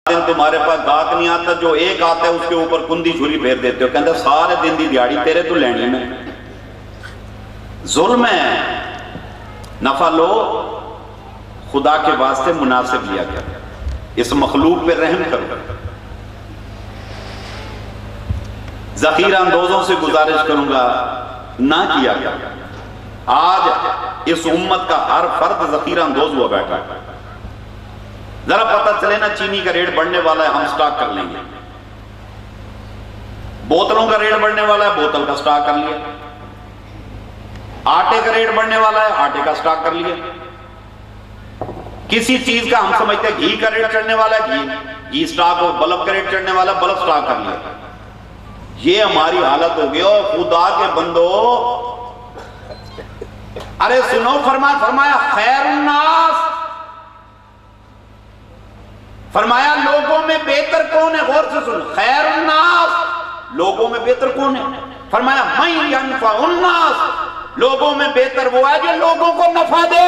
दिन तुम्हारे पास गाहक नहीं आता, जो एक आता है उसके ऊपर कुंदी छुरी फेर देते हो, कहते सारे दिन की दिहाड़ी तेरे तो लेनी में। जुल्म है, नफा लो, खुदा के वास्ते मुनासिब लिया गया, इस मखलूक पे रहम करो। जखीरा अंदोजों से गुजारिश करूंगा, ना किया गया। आज इस उम्मत का हर फर्द जखीरा अंदोज हुआ बैठा है। जरा पता चले ना चीनी का रेट बढ़ने वाला है, हम स्टॉक कर लेंगे। बोतलों का रेट बढ़ने वाला है, बोतल का स्टॉक कर लिया। आटे का रेट बढ़ने वाला है, आटे का स्टॉक कर लिया। किसी चीज का हम समझते हैं घी का रेट चढ़ने वाला है, घी स्टॉक हो। बल्ब का रेट चढ़ने वाला, बल्ब स्टॉक कर लिया। ये हमारी हालत हो गई। खुदा के बंदो, अरे सुनो, फरमाया खैरुन्नास, फरमाया लोगों में बेहतर कौन है? गौर से सुन, खैरुन्नास, लोगों में बेहतर कौन है? फरमाया मैं यनफउन्नास, लोगों में बेहतर वो है जो लोगों को नफा दे।